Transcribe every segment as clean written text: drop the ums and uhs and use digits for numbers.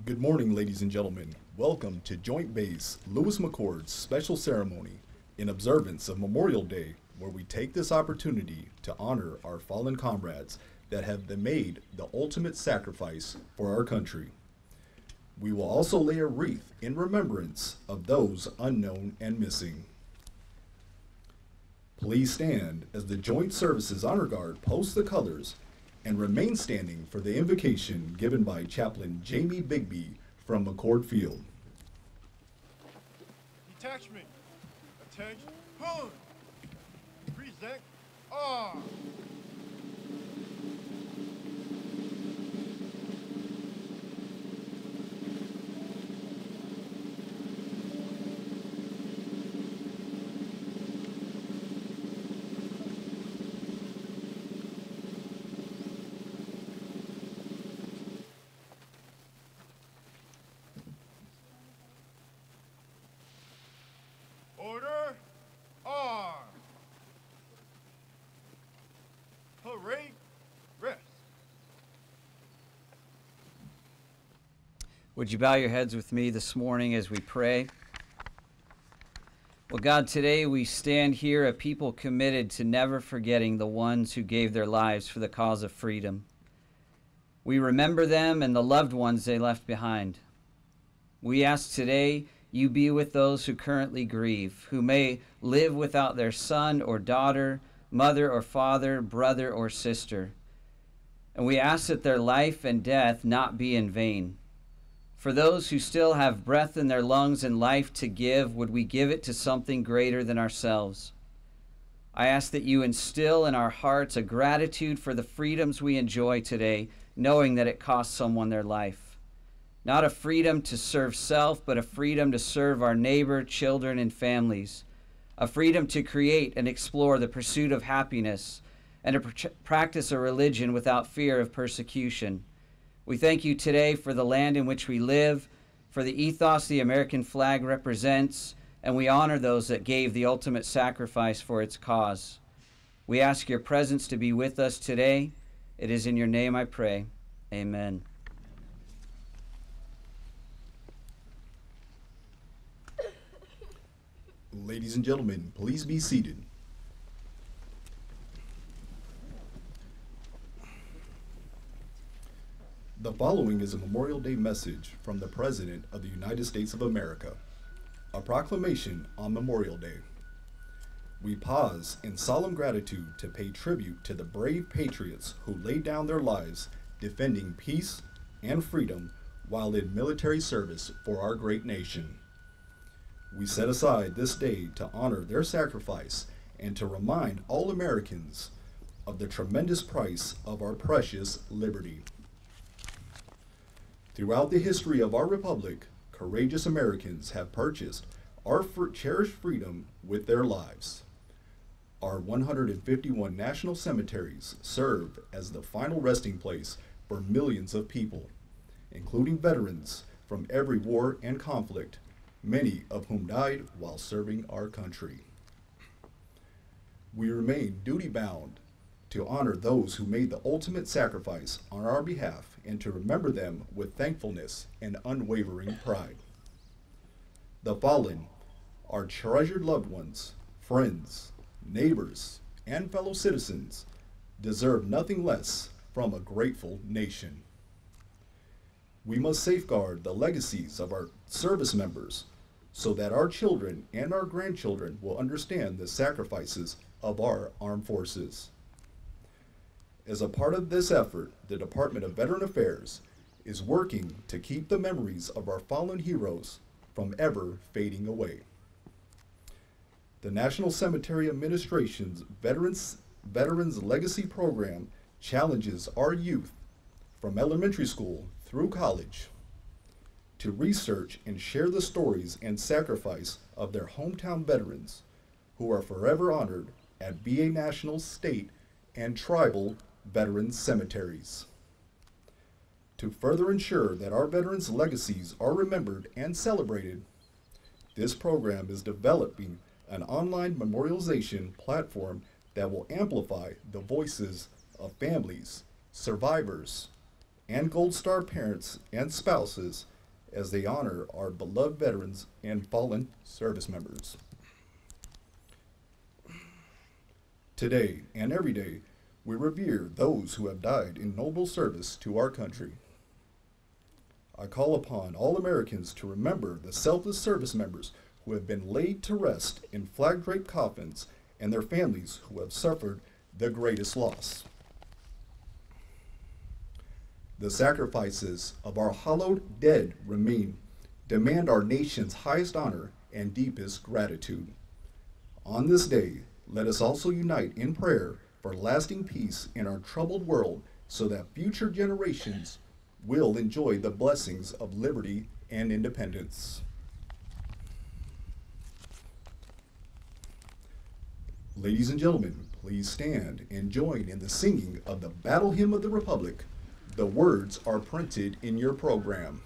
Good morning, ladies and gentlemen. Welcome to Joint Base Lewis McChord's special ceremony in observance of Memorial Day, where we take this opportunity to honor our fallen comrades that have made the ultimate sacrifice for our country. We will also lay a wreath in remembrance of those unknown and missing. Please stand as the Joint Services Honor Guard posts the colors and remain standing for the invocation given by Chaplain Jamie Bigby from McChord Field. Detachment, attention, hold, present, arm. Order, arm. Parade, rest. Would you bow your heads with me this morning as we pray? Well, God, today we stand here a people committed to never forgetting the ones who gave their lives for the cause of freedom. We remember them and the loved ones they left behind. We ask today you be with those who currently grieve, who may live without their son or daughter, mother or father, brother or sister. And we ask that their life and death not be in vain. For those who still have breath in their lungs and life to give, would we give it to something greater than ourselves? I ask that you instill in our hearts a gratitude for the freedoms we enjoy today, knowing that it cost someone their life. Not a freedom to serve self, but a freedom to serve our neighbor, children, and families. A freedom to create and explore the pursuit of happiness and to practice a religion without fear of persecution. We thank you today for the land in which we live, for the ethos the American flag represents, and we honor those that gave the ultimate sacrifice for its cause. We ask your presence to be with us today. It is in your name I pray. Amen. Ladies and gentlemen, please be seated. The following is a Memorial Day message from the President of the United States of America, a proclamation on Memorial Day. We pause in solemn gratitude to pay tribute to the brave patriots who laid down their lives defending peace and freedom while in military service for our great nation. We set aside this day to honor their sacrifice and to remind all Americans of the tremendous price of our precious liberty. Throughout the history of our republic, courageous Americans have purchased our cherished freedom with their lives. Our 151 national cemeteries serve as the final resting place for millions of people, including veterans from every war and conflict, many of whom died while serving our country. We remain duty-bound to honor those who made the ultimate sacrifice on our behalf and to remember them with thankfulness and unwavering pride. The fallen, our treasured loved ones, friends, neighbors, and fellow citizens, deserve nothing less from a grateful nation. We must safeguard the legacies of our service members so that our children and our grandchildren will understand the sacrifices of our armed forces. As a part of this effort, the Department of Veteran Affairs is working to keep the memories of our fallen heroes from ever fading away. The National Cemetery Administration's Veterans Legacy Program challenges our youth from elementary school through college to research and share the stories and sacrifice of their hometown veterans who are forever honored at VA national, state, and tribal veterans cemeteries. To further ensure that our veterans' legacies are remembered and celebrated, this program is developing an online memorialization platform that will amplify the voices of families, survivors, and Gold Star parents and spouses as they honor our beloved veterans and fallen service members. Today and every day, we revere those who have died in noble service to our country. I call upon all Americans to remember the selfless service members who have been laid to rest in flag-draped coffins and their families who have suffered the greatest loss. The sacrifices of our hallowed dead demand our nation's highest honor and deepest gratitude. On this day, let us also unite in prayer for lasting peace in our troubled world so that future generations will enjoy the blessings of liberty and independence. Ladies and gentlemen, please stand and join in the singing of the Battle Hymn of the Republic. The words are printed in your program.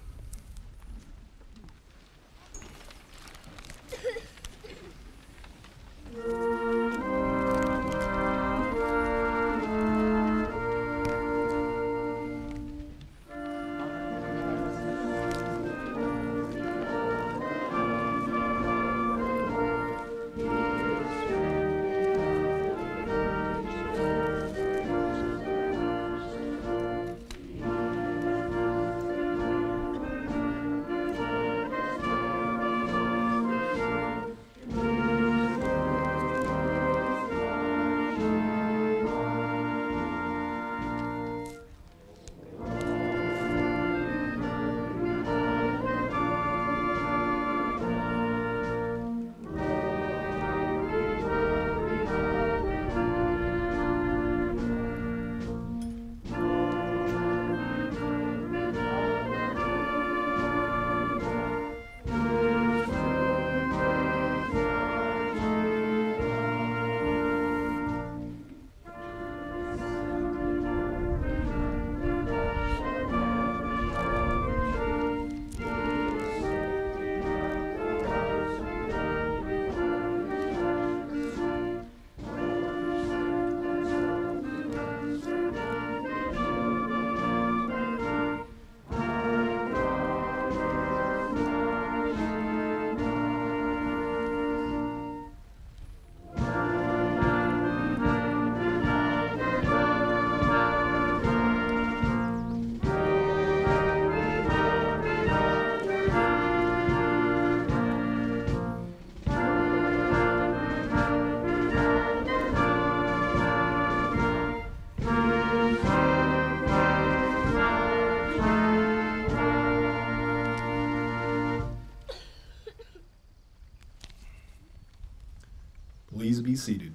Please be seated.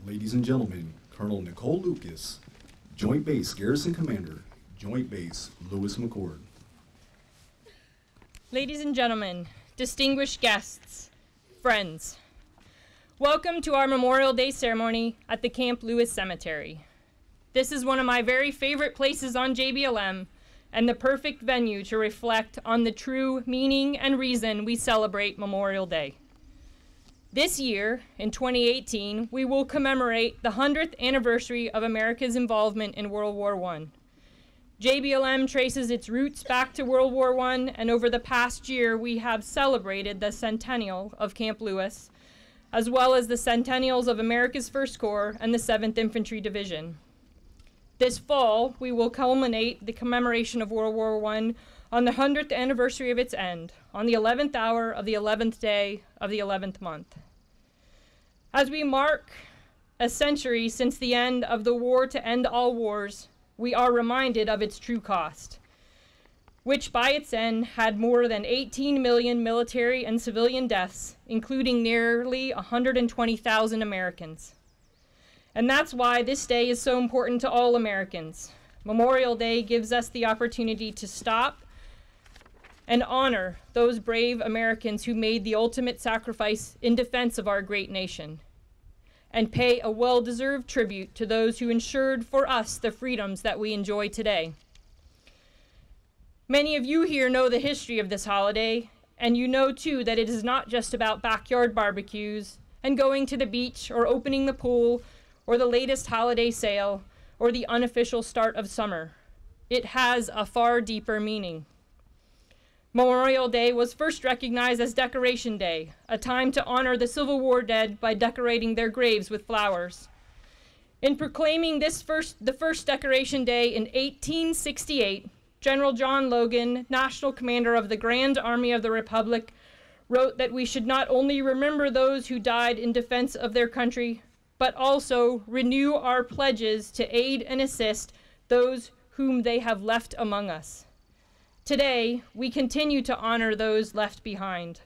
Ladies and gentlemen, Colonel Nicole Lucas, Joint Base Garrison Commander, Joint Base Lewis McChord. Ladies and gentlemen, distinguished guests, friends, welcome to our Memorial Day ceremony at the Camp Lewis Cemetery. This is one of my very favorite places on JBLM and the perfect venue to reflect on the true meaning and reason we celebrate Memorial Day. This year, in 2018, we will commemorate the 100th anniversary of America's involvement in World War I. JBLM traces its roots back to World War I, and over the past year, we have celebrated the centennial of Camp Lewis, as well as the centennials of America's First Corps and the 7th Infantry Division. This fall, we will culminate the commemoration of World War I on the 100th anniversary of its end, on the 11th hour of the 11th day of the 11th month. As we mark a century since the end of the war to end all wars, we are reminded of its true cost, which by its end had more than 18 million military and civilian deaths, including nearly 120,000 Americans. And that's why this day is so important to all Americans. Memorial Day gives us the opportunity to stop and honor those brave Americans who made the ultimate sacrifice in defense of our great nation, and pay a well-deserved tribute to those who ensured for us the freedoms that we enjoy today. Many of you here know the history of this holiday, and you know too that it is not just about backyard barbecues and going to the beach or opening the pool or the latest holiday sale, or the unofficial start of summer. It has a far deeper meaning. Memorial Day was first recognized as Decoration Day, a time to honor the Civil War dead by decorating their graves with flowers. In proclaiming the first Decoration Day in 1868, General John Logan, National Commander of the Grand Army of the Republic, wrote that we should not only remember those who died in defense of their country, but also renew our pledges to aid and assist those whom they have left among us. Today, we continue to honor those left behind,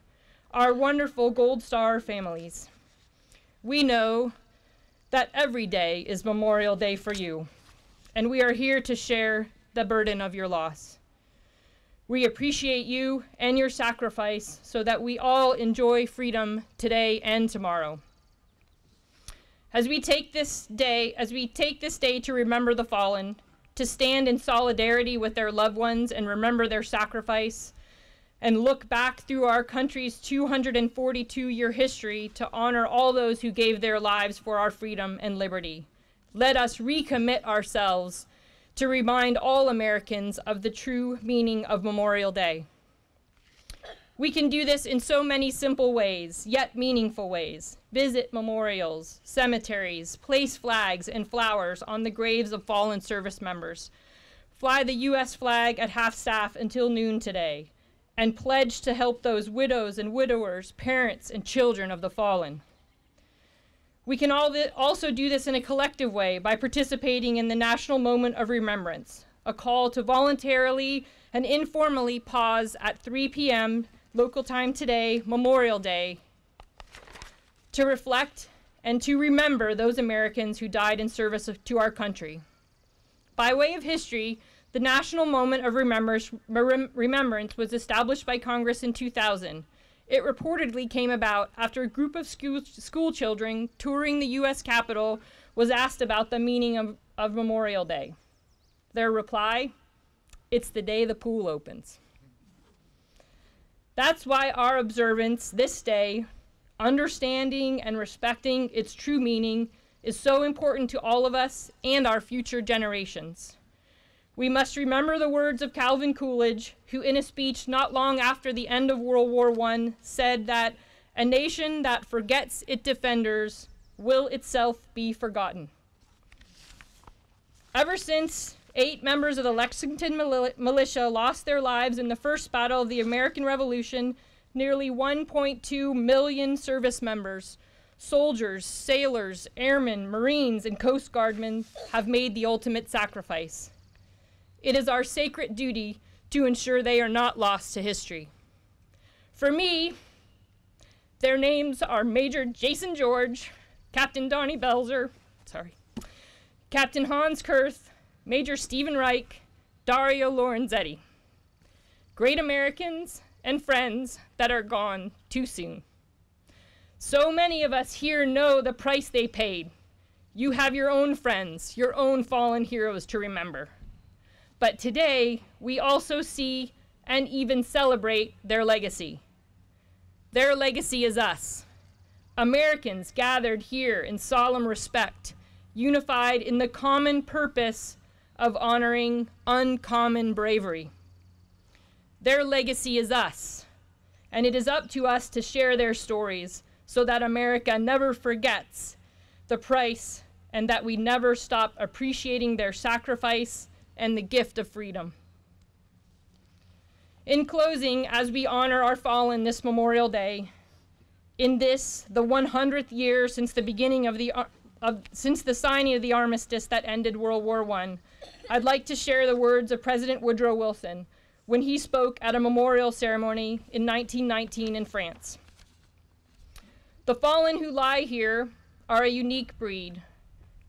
our wonderful Gold Star families. We know that every day is Memorial Day for you, and we are here to share the burden of your loss. We appreciate you and your sacrifice so that we all enjoy freedom today and tomorrow. As we take this day to remember the fallen, to stand in solidarity with their loved ones and remember their sacrifice, and look back through our country's 242-year history to honor all those who gave their lives for our freedom and liberty, let us recommit ourselves to remind all Americans of the true meaning of Memorial Day. We can do this in so many simple ways, yet meaningful ways. Visit memorials, cemeteries, place flags and flowers on the graves of fallen service members. Fly the U.S. flag at half-staff until noon today, and pledge to help those widows and widowers, parents and children of the fallen. We can also do this in a collective way by participating in the National Moment of Remembrance, a call to voluntarily and informally pause at 3 p.m. local time today, Memorial Day, to reflect and to remember those Americans who died in service to our country. By way of history, the National Moment of Remembrance was established by Congress in 2000. It reportedly came about after a group of school children touring the U.S. Capitol was asked about the meaning of Memorial Day. Their reply, "It's the day the pool opens." That's why our observance this day, understanding and respecting its true meaning, is so important to all of us and our future generations. We must remember the words of Calvin Coolidge, who in a speech not long after the end of World War I said that a nation that forgets its defenders will itself be forgotten. Ever since 8 members of the Lexington militia lost their lives in the first battle of the American Revolution, nearly 1.2 million service members, soldiers, sailors, airmen, Marines, and Coast Guardmen have made the ultimate sacrifice. It is our sacred duty to ensure they are not lost to history. For me, their names are Major Jason George, Captain Donnie Belzer, Captain Hans Kurth, Major Stephen Reich, Dario Lorenzetti. Great Americans and friends that are gone too soon. So many of us here know the price they paid. You have your own friends, your own fallen heroes to remember. But today, we also see and even celebrate their legacy. Their legacy is us, Americans gathered here in solemn respect, unified in the common purpose of honoring uncommon bravery. Their legacy is us, and it is up to us to share their stories so that America never forgets the price and that we never stop appreciating their sacrifice and the gift of freedom. In closing, as we honor our fallen this Memorial Day, in this, the 100th year since the beginning of since the signing of the armistice that ended World War I, I'd like to share the words of President Woodrow Wilson when he spoke at a memorial ceremony in 1919 in France. The fallen who lie here are a unique breed.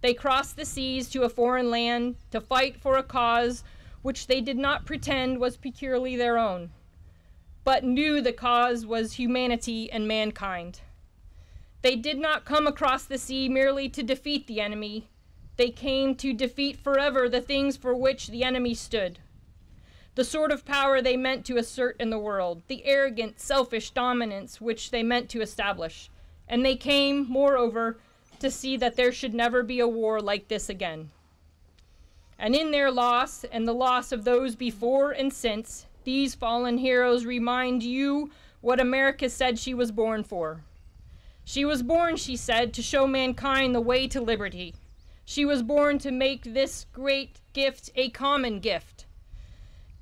They crossed the seas to a foreign land to fight for a cause which they did not pretend was peculiarly their own, but knew the cause was humanity and mankind. They did not come across the sea merely to defeat the enemy. They came to defeat forever the things for which the enemy stood. The sort of power they meant to assert in the world, the arrogant, selfish dominance which they meant to establish. And they came, moreover, to see that there should never be a war like this again. And in their loss and the loss of those before and since, these fallen heroes remind you what America said she was born for. She was born, she said, to show mankind the way to liberty. She was born to make this great gift a common gift.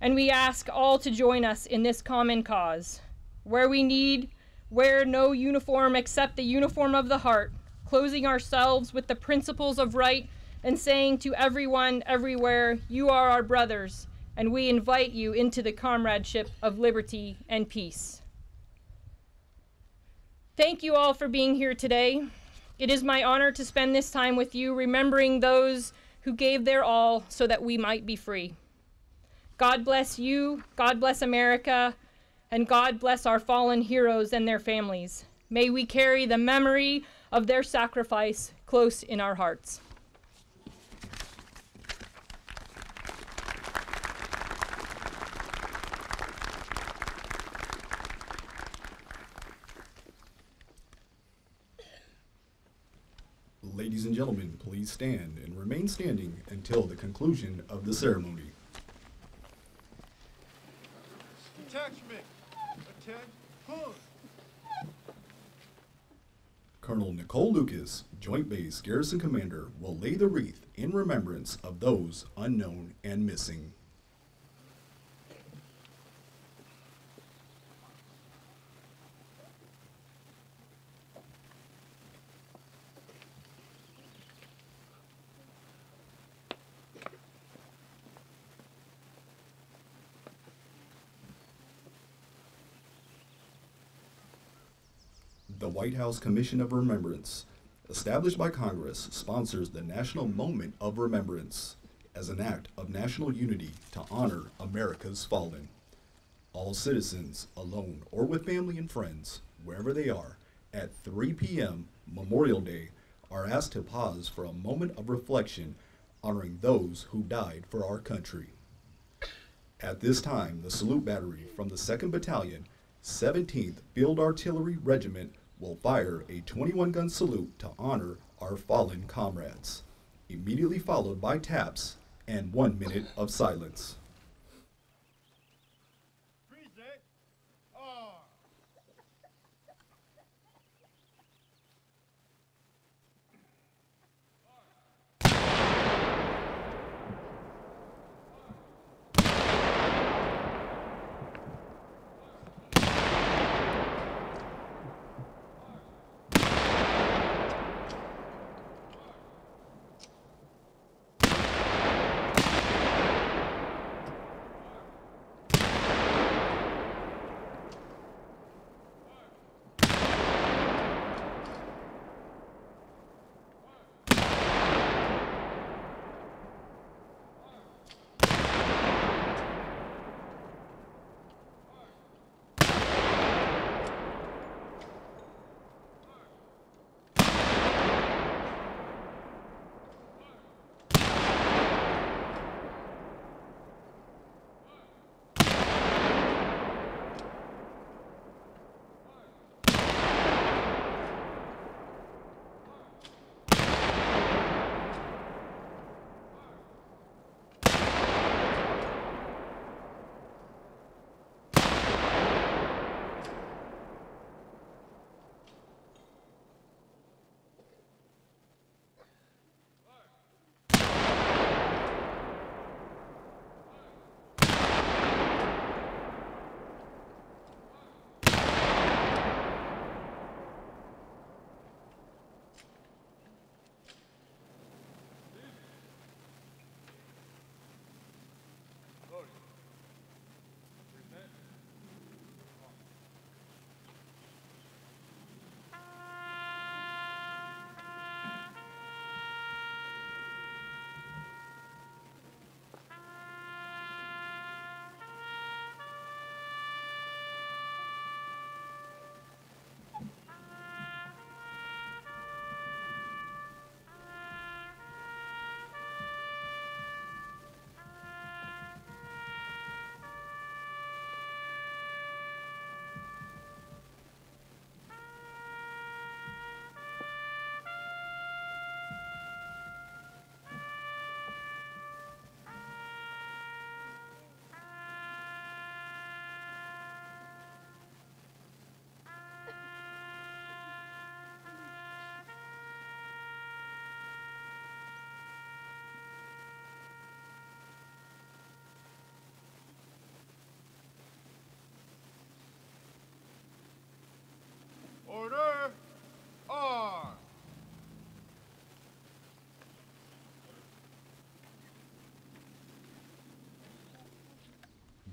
And we ask all to join us in this common cause, where we need wear no uniform except the uniform of the heart, closing ourselves with the principles of right and saying to everyone, everywhere, you are our brothers, and we invite you into the comradeship of liberty and peace. Thank you all for being here today. It is my honor to spend this time with you, remembering those who gave their all so that we might be free. God bless you, God bless America, and God bless our fallen heroes and their families. May we carry the memory of their sacrifice close in our hearts. Ladies and gentlemen, please stand and remain standing until the conclusion of the ceremony. Detachment, attend, pull. Colonel Nicole Lucas, Joint Base Garrison Commander, will lay the wreath in remembrance of those unknown and missing. The White House Commission of Remembrance, established by Congress, sponsors the National Moment of Remembrance as an act of national unity to honor America's fallen. All citizens, alone or with family and friends, wherever they are, at 3 p.m. Memorial Day, are asked to pause for a moment of reflection honoring those who died for our country. At this time, the salute battery from the 2nd Battalion, 17th Field Artillery Regiment will fire a 21-gun salute to honor our fallen comrades, immediately followed by taps and 1 minute of silence. Present, arm.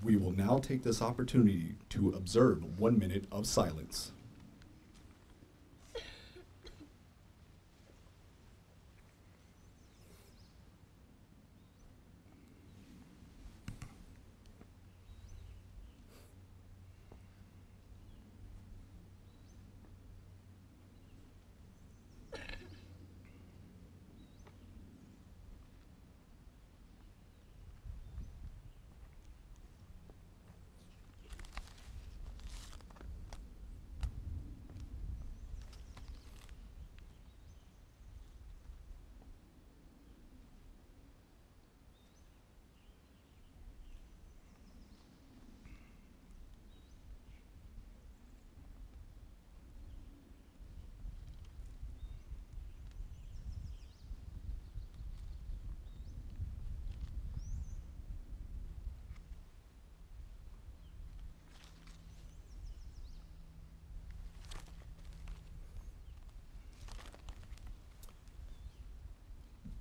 We will now take this opportunity to observe 1 minute of silence.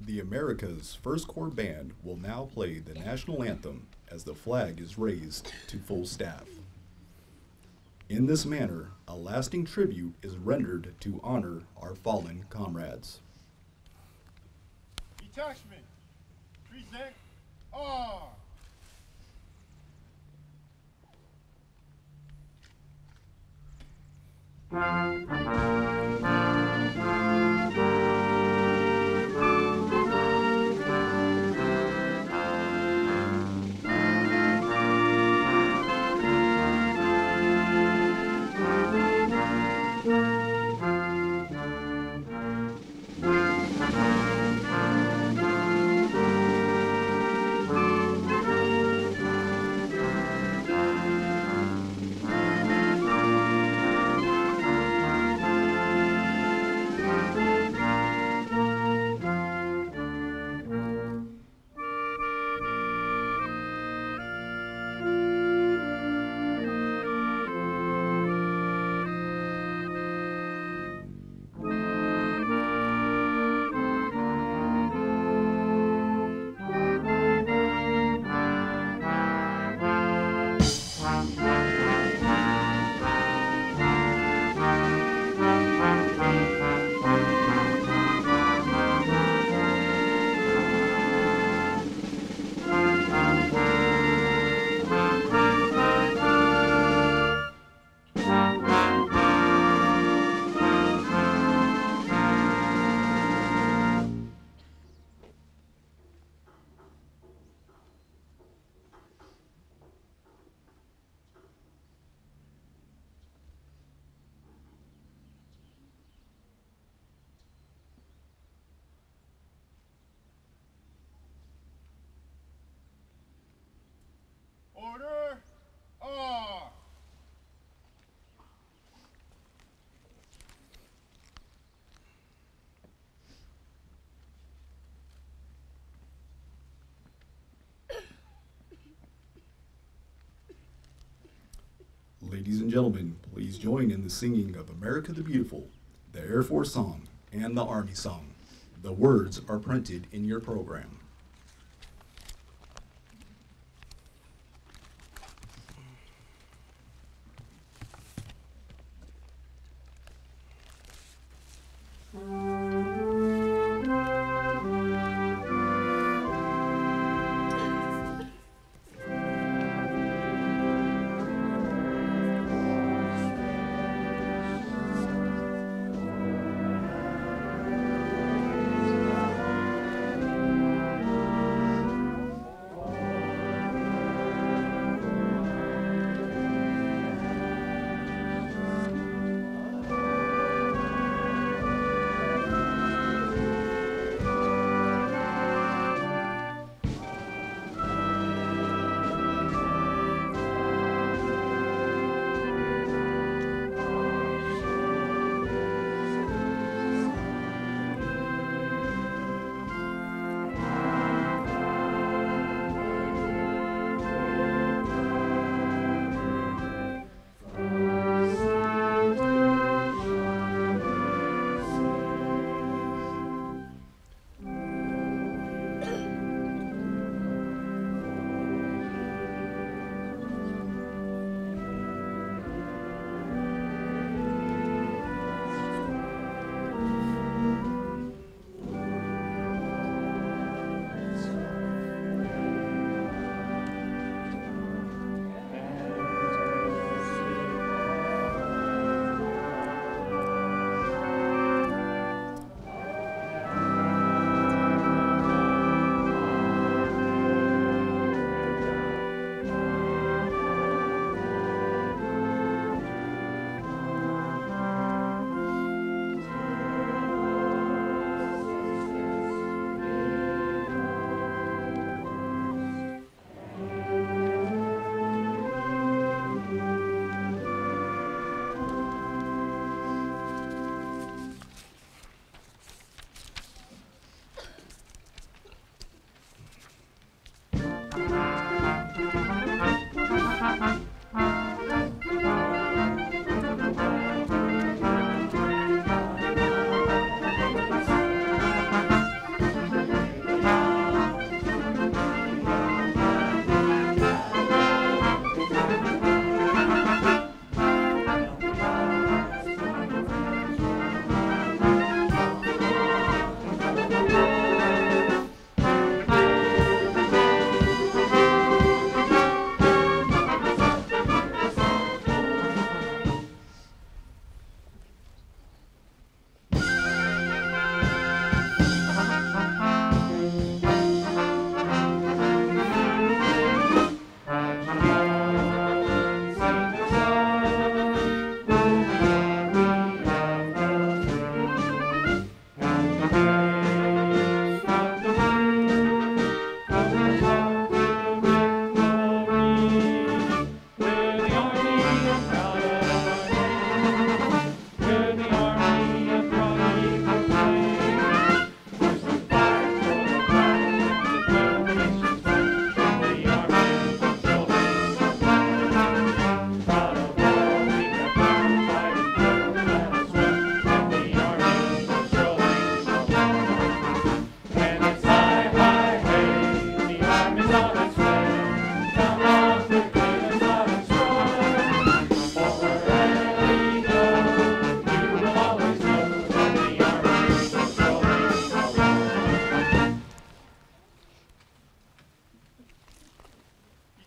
The America's First Corps Band will now play the national anthem as the flag is raised to full staff. In this manner, a lasting tribute is rendered to honor our fallen comrades. Detachment, present arms. Order, arms. Ladies and gentlemen, please join in the singing of America the Beautiful, the Air Force song, and the Army song. The words are printed in your program.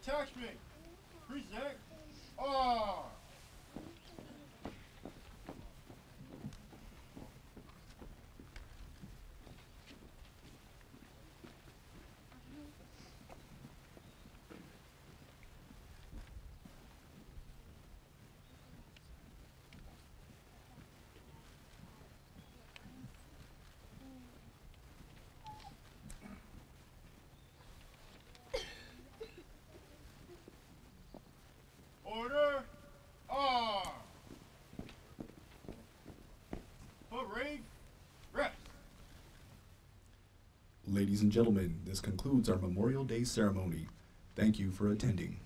Detachment, present arms. Order, arms. Parade, rest. Ladies and gentlemen, this concludes our Memorial Day ceremony. Thank you for attending.